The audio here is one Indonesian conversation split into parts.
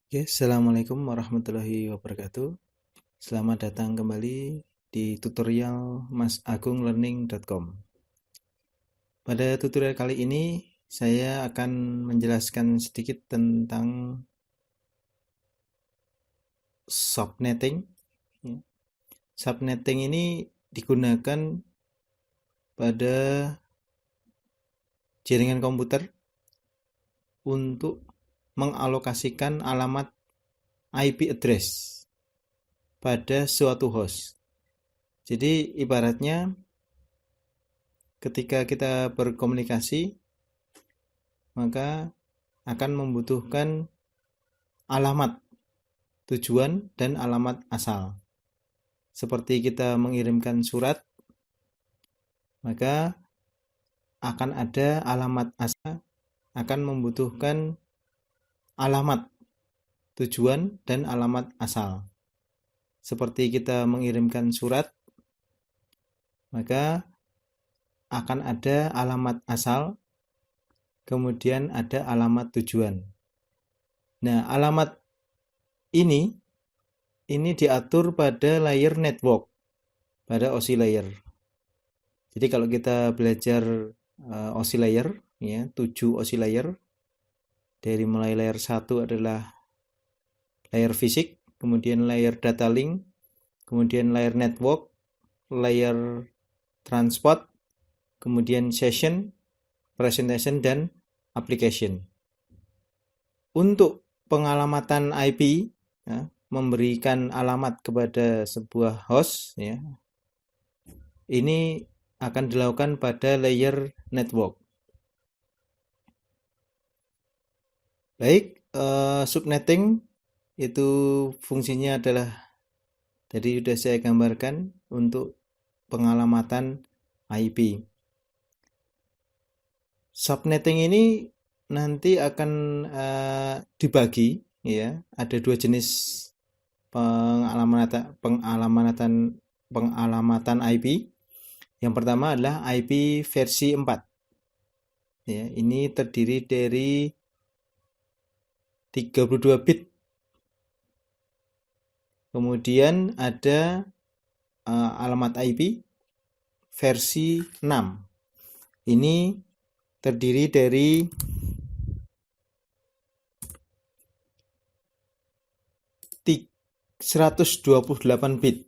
Oke, Assalamualaikum warahmatullahi wabarakatuh. Selamat datang kembali di tutorial masagunglearning.com. Pada tutorial kali ini, saya akan menjelaskan sedikit tentang subnetting. Subnetting ini digunakan pada jaringan komputer untuk mengalokasikan alamat IP address pada suatu host. Jadi ibaratnya ketika kita berkomunikasi, maka akan membutuhkan alamat tujuan dan alamat asal. Seperti kita mengirimkan surat, maka akan ada alamat asal, akan membutuhkan alamat tujuan dan alamat asal. Seperti kita mengirimkan surat, maka akan ada alamat asal, kemudian ada alamat tujuan. Nah, alamat ini diatur pada layer network, pada OSI layer. Jadi kalau kita belajar OSI layer, ya, 7 OSI layer, dari mulai layer 1 adalah layer fisik, kemudian layer data link, kemudian layer network, layer transport, kemudian session, presentation, dan application. Untuk pengalamatan IP, ya, memberikan alamat kepada sebuah host, ya, ini akan dilakukan pada layer network. Baik, subnetting itu fungsinya adalah tadi sudah saya gambarkan untuk pengalamatan IP. Subnetting ini nanti akan dibagi, ya, ada dua jenis pengalamatan IP. Yang pertama adalah IP versi 4. Ya, ini terdiri dari 32 bit. Kemudian ada alamat IP versi 6. Ini terdiri dari 128 bit.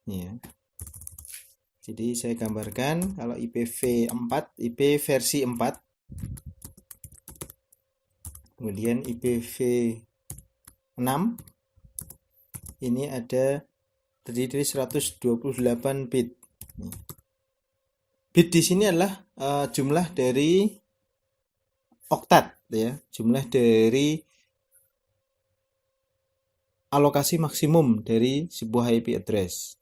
Ya. Jadi saya gambarkan kalau IPv4, IP versi 4. Kemudian IPv6 ini ada terdiri dari 128 bit. Bit di sini adalah jumlah dari oktat, ya, jumlah dari alokasi maksimum dari sebuah IP address.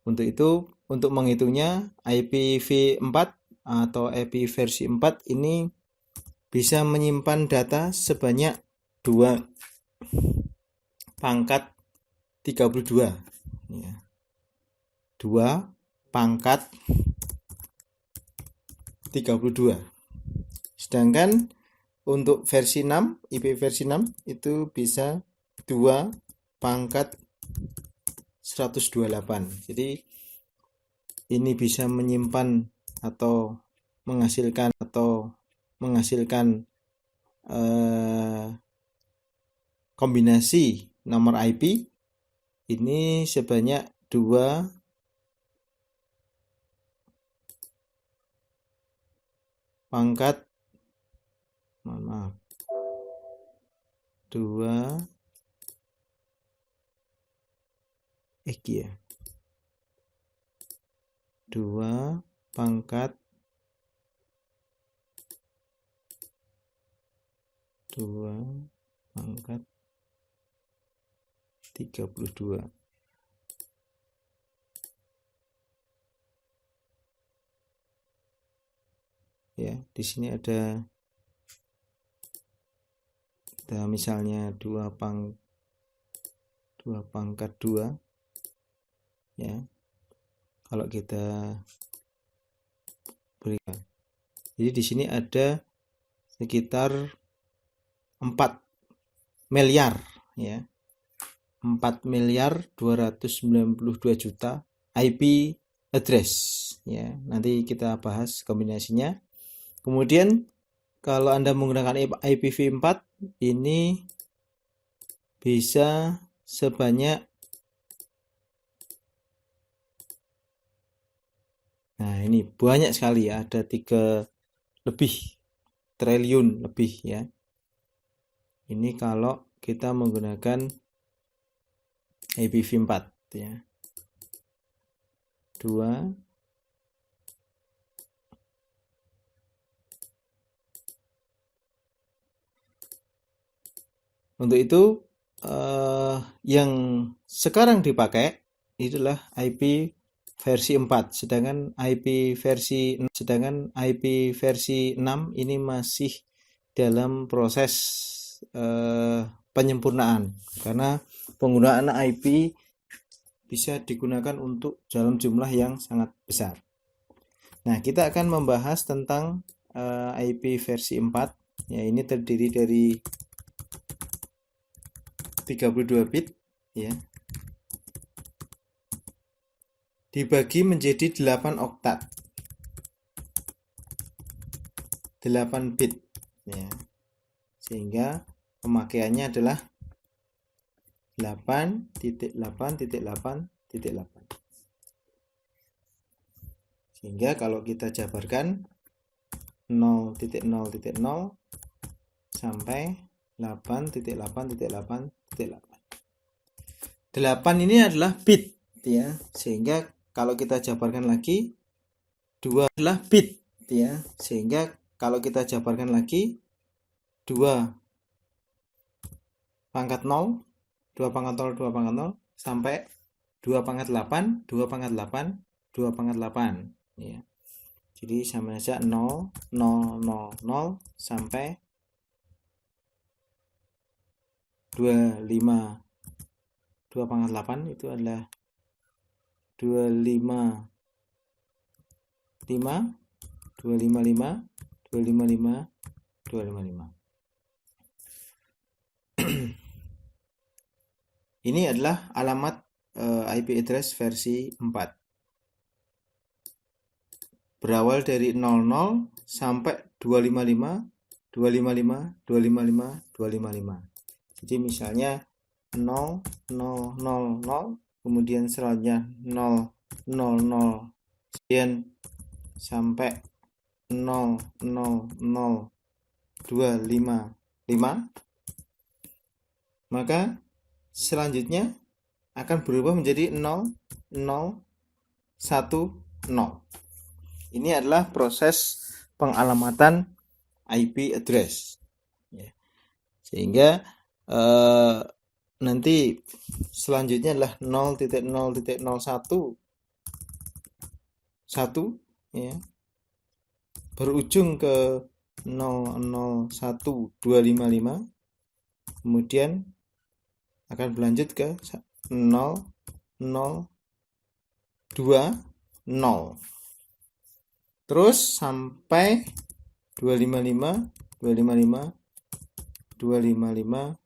Untuk itu, untuk menghitungnya IPv4 atau IP versi 4 ini bisa menyimpan data sebanyak 2 pangkat 32. Ya. 2 pangkat 32. Sedangkan untuk versi 6, IP versi 6 itu bisa 2 pangkat 128. Jadi ini bisa menyimpan atau menghasilkan kombinasi nomor IP ini sebanyak 2 pangkat 2 pangkat 32. Ya, di sini ada misalnya 2 pangkat 2, ya. Kalau kita berikan. Jadi di sini ada sekitar 4 miliar ya. 4.292.000.000 IP address ya. Nanti kita bahas kombinasinya. Kemudian kalau Anda menggunakan IPv4 ini bisa sebanyak, nah ini banyak sekali ya, ada 3 lebih triliun lebih ya. Ini kalau kita menggunakan IPv4 ya. 2 Untuk itu yang sekarang dipakai itulah IP versi 4, sedangkan IP versi 6 ini masih dalam proses penyempurnaan, karena penggunaan IP bisa digunakan untuk dalam jumlah yang sangat besar. Nah, kita akan membahas tentang IP versi 4 ya. Ini terdiri dari 32 bit ya, dibagi menjadi 8 oktat, 8 bit ya, sehingga pemakaiannya adalah 8.8.8.8. Sehingga kalau kita jabarkan 0.0.0 sampai 8.8.8.8. 8 ini adalah bit ya, sehingga kalau kita jabarkan lagi 2 adalah bit ya, sehingga kalau kita jabarkan lagi 2 pangkat 0, 2 pangkat 0, 2 pangkat 0 sampai 2 pangkat 8, 2 pangkat 8, 2 pangkat 8 ya. Jadi sama saja 0, 0, 0, 0 sampai 25. 2 pangkat 8 itu adalah 255, 255, 255, 255. Ini adalah alamat IP address versi 4. Berawal dari 00 sampai 255, 255, 255, 255. Jadi misalnya 0, 0, 0, 0, kemudian selanjutnya 0, 0, 0, kemudian sampai 0, 0, 0, 2, 5, 5. Maka selanjutnya akan berubah menjadi 0, 0, 1, 0. Ini adalah proses pengalamatan IP address ya. Sehingga nanti selanjutnya adalah 0.0.01 ya, berujung ke 001255, kemudian akan berlanjut ke 0020, terus sampai 255, 255, 255,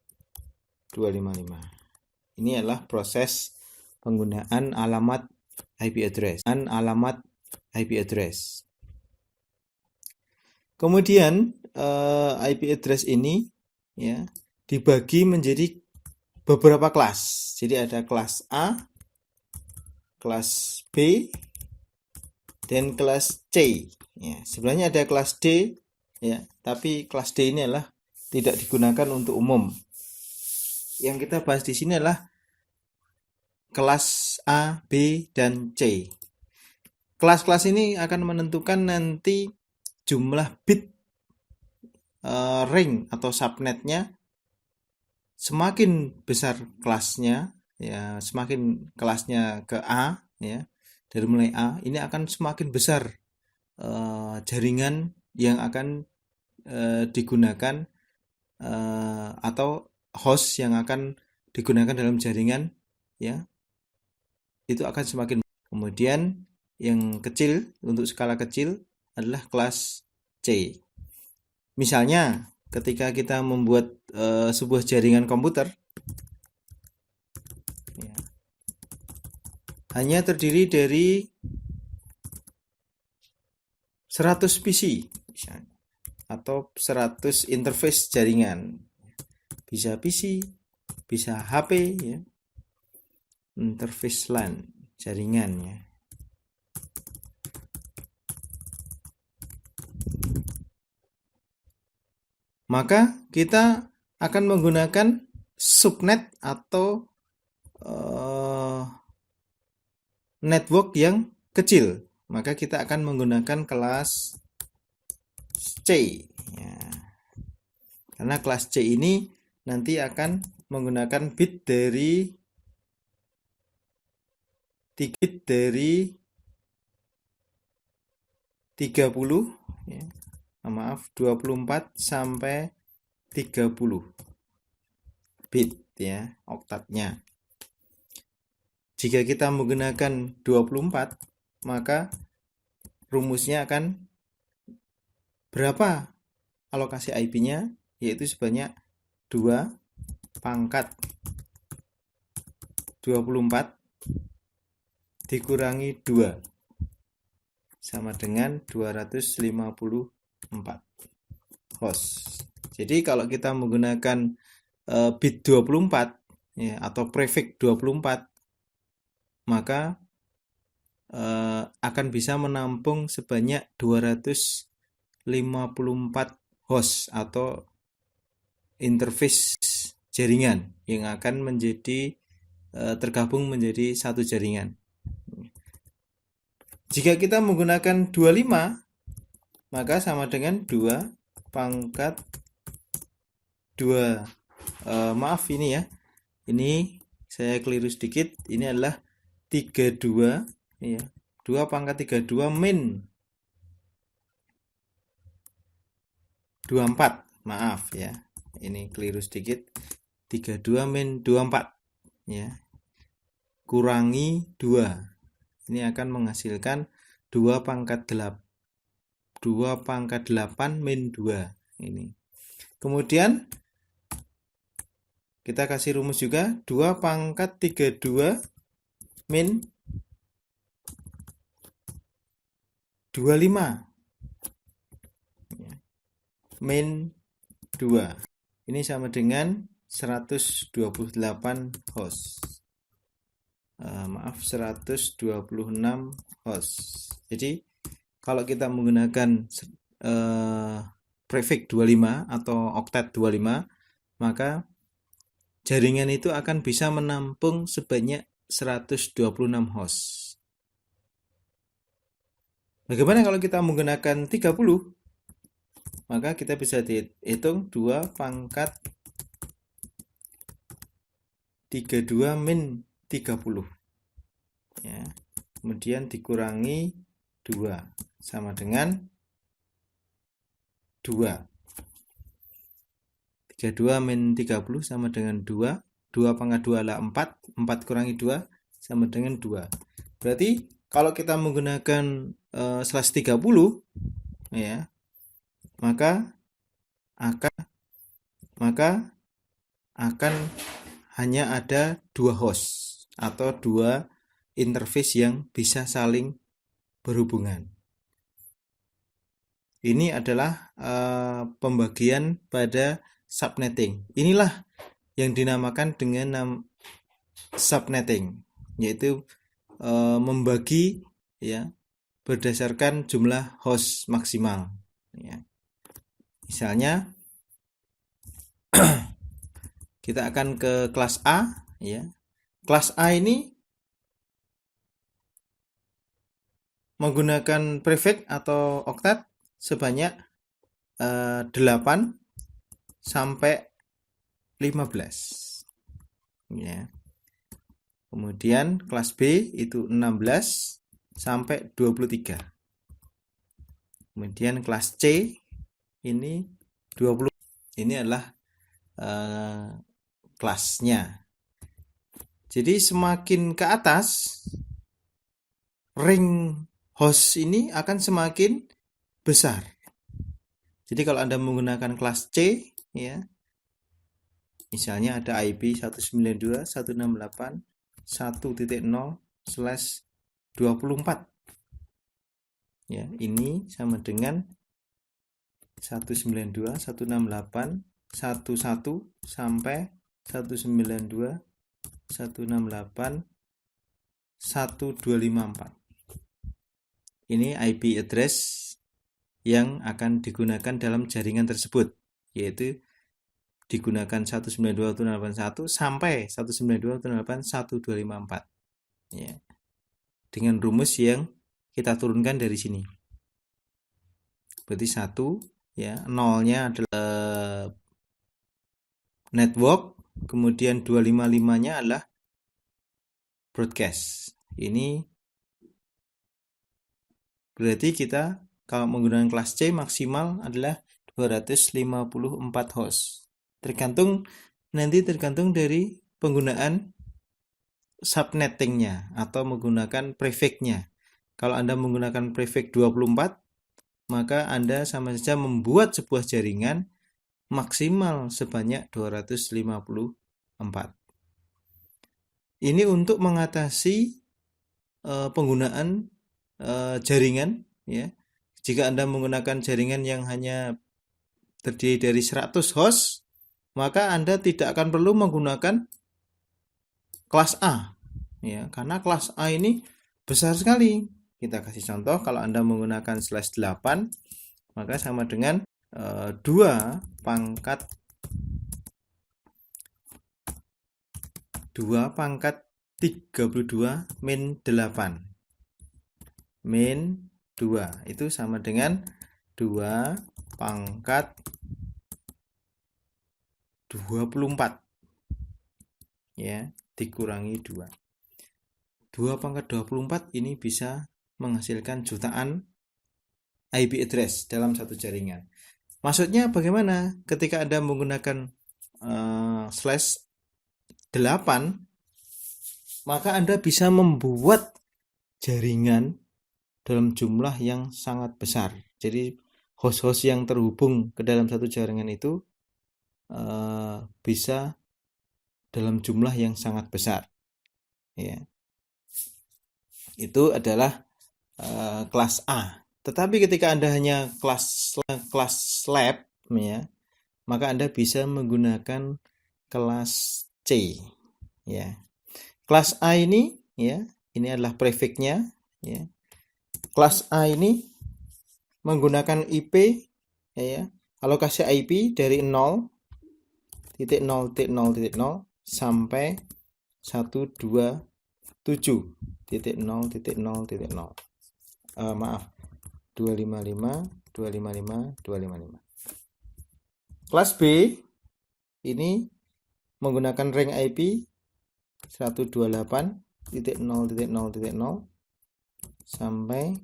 255. Ini adalah proses penggunaan alamat IP address. Kemudian IP address ini ya dibagi menjadi beberapa kelas. Jadi ada kelas A, kelas B, dan kelas C. Ya, sebenarnya ada kelas D ya, tapi kelas D ini adalah tidak digunakan untuk umum. Yang kita bahas di sini adalah kelas A, B, dan C. Kelas-kelas ini akan menentukan nanti jumlah bit ring atau subnetnya. Semakin besar kelasnya, ya, semakin kelasnya ke A, ya, dari mulai A, ini akan semakin besar jaringan yang akan digunakan atau host yang akan digunakan dalam jaringan ya, itu akan semakin. Kemudian yang kecil, untuk skala kecil adalah kelas C. Misalnya ketika kita membuat sebuah jaringan komputer, ya, hanya terdiri dari 100 PC misalnya, atau 100 interface jaringan. Bisa PC, bisa HP, ya. Interface LAN jaringannya. Maka kita akan menggunakan subnet atau network yang kecil. Maka kita akan menggunakan kelas C, ya. Karena kelas C ini nanti akan menggunakan bit dari 30, ya. Maaf, 24 sampai 30 bit, ya, oktatnya. Jika kita menggunakan 24, maka rumusnya akan berapa alokasi IP-nya, yaitu sebanyak 2 pangkat 24 dikurangi 2 sama dengan 254 host. Jadi kalau kita menggunakan bit 24, ya, atau prefix 24, maka akan bisa menampung sebanyak 254 host atau interface jaringan yang akan menjadi tergabung menjadi satu jaringan. Jika kita menggunakan 25, maka sama dengan 2 pangkat 2. Maaf ini ya. Ini saya keliru sedikit. Ini adalah 32, ya. 2 pangkat 32 min 24. Maaf ya. Ini keliru sedikit. 32 min 24, ya. Kurangi 2. Ini akan menghasilkan 2 pangkat 8. 2 pangkat 8 min 2. Ini. Kemudian kita kasih rumus juga. 2 pangkat 32 min 25. Min 2. Ini sama dengan 128 host. Maaf, 126 host. Jadi kalau kita menggunakan prefix 25 atau oktet 25, maka jaringan itu akan bisa menampung sebanyak 126 host. Bagaimana kalau kita menggunakan 30? Maka kita bisa dihitung 2 pangkat 32 min 30, ya. Kemudian dikurangi 2 sama dengan 2. 32 min 30 sama dengan 2. 2 pangkat 2 adalah 4. 4 kurangi 2 sama dengan 2. Berarti kalau kita menggunakan slash 30, ya, maka akan hanya ada 2 host atau 2 interface yang bisa saling berhubungan. Ini adalah pembagian pada subnetting. Inilah yang dinamakan dengan subnetting, yaitu membagi, ya, berdasarkan jumlah host maksimal, ya. Misalnya kita akan ke kelas A, ya. Kelas A ini menggunakan prefix atau oktet sebanyak 8 sampai 15, ya. Kemudian kelas B itu 16 sampai 23. Kemudian kelas C ini 20. Ini adalah kelasnya. Jadi semakin ke atas, ring host ini akan semakin besar. Jadi kalau Anda menggunakan kelas C, ya, misalnya ada IP 192.168.1.0/24. Ya, ini sama dengan 192.168.11 sampai 192.168.1.254. Ini IP address yang akan digunakan dalam jaringan tersebut, yaitu digunakan 192.168.1 sampai 192.168.1.254, ya, dengan rumus yang kita turunkan dari sini. Berarti 1, ya, nolnya adalah network, kemudian 255-nya adalah broadcast. Ini berarti kita kalau menggunakan kelas C maksimal adalah 254 host. Tergantung dari penggunaan subnettingnya atau menggunakan prefix-nya. Kalau Anda menggunakan prefix 24, maka Anda sama saja membuat sebuah jaringan maksimal sebanyak 254. Ini untuk mengatasi penggunaan jaringan, ya. Jika Anda menggunakan jaringan yang hanya terdiri dari 100 host, maka Anda tidak akan perlu menggunakan kelas A, ya, karena kelas A ini besar sekali. Kita kasih contoh, kalau Anda menggunakan /8, maka sama dengan 2 pangkat 32 min 8. Min 2 itu sama dengan 2 pangkat 24, ya, dikurangi 2. 2 pangkat 24 ini bisa menghasilkan jutaan IP address dalam satu jaringan. Maksudnya bagaimana? Ketika Anda menggunakan /8, maka Anda bisa membuat jaringan dalam jumlah yang sangat besar. Jadi host-host yang terhubung ke dalam satu jaringan itu bisa dalam jumlah yang sangat besar, ya. Itu adalah kelas A. Tetapi ketika Anda hanya kelas lab, ya, maka Anda bisa menggunakan kelas C, ya. Kelas A ini, ya, ini adalah prefix-nya, ya. Kelas A ini menggunakan IP, ya, alokasi IP dari 0.0.0.0 sampai 127.0.0.0. Maaf, 255. Kelas B ini menggunakan rank IP 128.0.0.0 sampai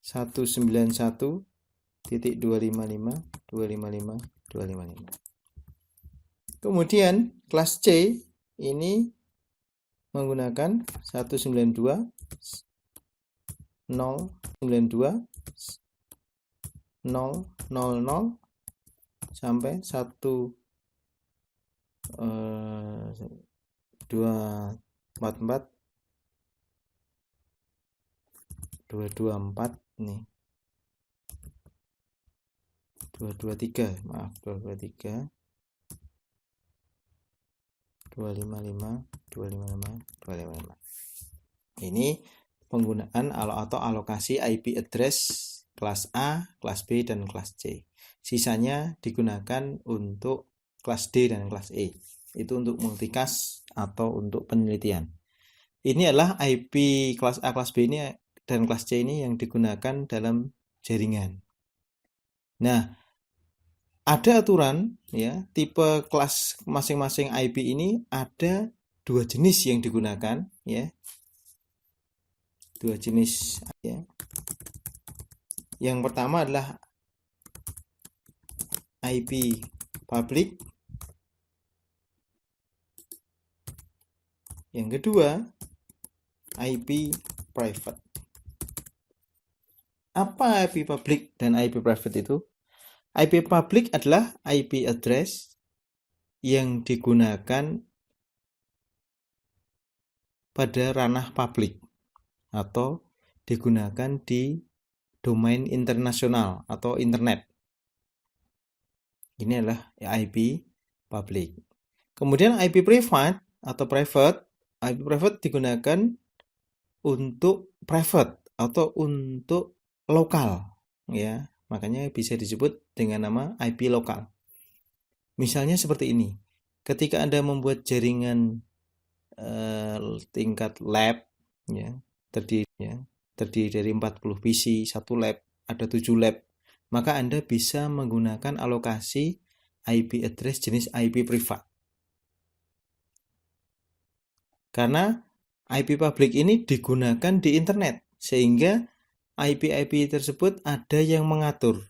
191.255. Kemudian kelas C ini menggunakan 192.092.000 sampai 224 nih. 223, maaf, 223, 255. Ini penggunaan atau alokasi IP address kelas A, kelas B, dan kelas C. Sisanya digunakan untuk kelas D dan kelas E. Itu untuk multicast atau untuk penelitian. Ini adalah IP kelas A, kelas B ini dan kelas C ini yang digunakan dalam jaringan. Nah, ada aturan, ya, tipe kelas masing-masing IP ini ada 2 jenis yang digunakan, ya. 2 jenis, ya. Yang pertama adalah IP public. Yang kedua IP private. Apa IP public dan IP private itu? IP public adalah IP address yang digunakan pada ranah publik atau digunakan di domain internasional atau internet. Ini adalah IP public. Kemudian IP private atau private, IP private digunakan untuk private atau untuk lokal, ya. Makanya bisa disebut dengan nama IP lokal. Misalnya seperti ini. Ketika Anda membuat jaringan tingkat lab, ya, terdiri dari 40 PC, satu lab, ada 7 lab, maka Anda bisa menggunakan alokasi IP address jenis IP privat. Karena IP public ini digunakan di internet, sehingga IP-IP tersebut ada yang mengatur.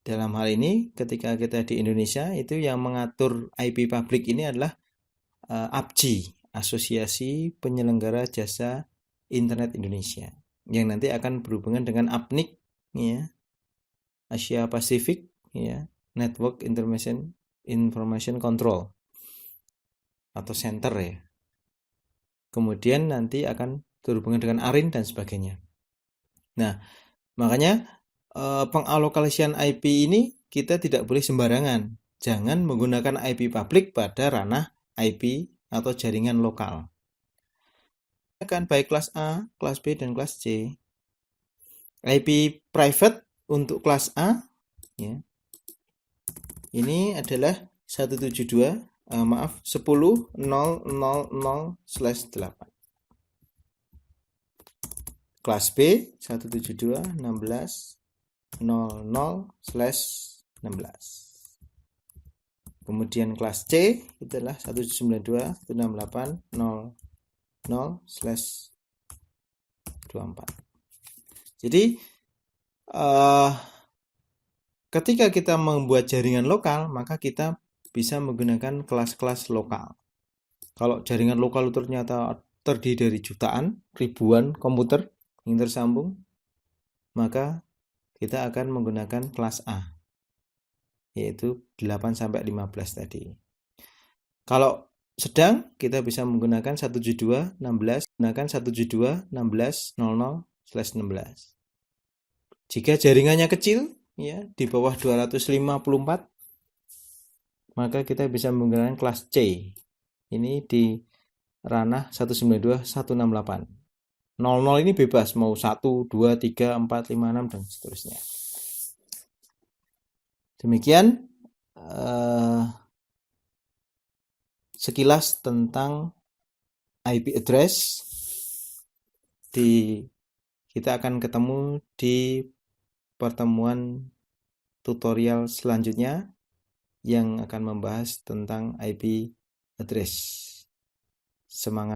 Dalam hal ini, ketika kita di Indonesia, itu yang mengatur IP public ini adalah APJI, Asosiasi Penyelenggara Jasa Internet Indonesia, yang nanti akan berhubungan dengan APNIC, ya, Asia Pacific, ya, Network Information Control atau Center, ya. Kemudian nanti akan berhubungan dengan ARIN dan sebagainya. Nah, makanya pengalokasian IP ini kita tidak boleh sembarangan. Jangan menggunakan IP publik pada ranah IP atau jaringan lokal. Akan baik kelas A, kelas B, dan kelas C. IP private untuk kelas A, ya, ini adalah 10.000/8. Kelas B 172.16.00/16. Kemudian kelas C itu adalah 192.168.00/24. Jadi ketika kita membuat jaringan lokal, maka kita bisa menggunakan kelas-kelas lokal. Kalau jaringan lokal ternyata terdiri dari jutaan, ribuan komputer yang tersambung, maka kita akan menggunakan kelas A, yaitu 8-15 tadi. Kalau sedang, kita bisa menggunakan 172.16.00/16. Jika jaringannya kecil, ya, di bawah 254, maka kita bisa menggunakan kelas C. Ini di ranah 192.168. 00 ini bebas, mau 1, 2, 3, 4, 5, 6, dan seterusnya. Demikian sekilas tentang IP address. Kita akan ketemu di pertemuan tutorial selanjutnya yang akan membahas tentang IP address. Semangat!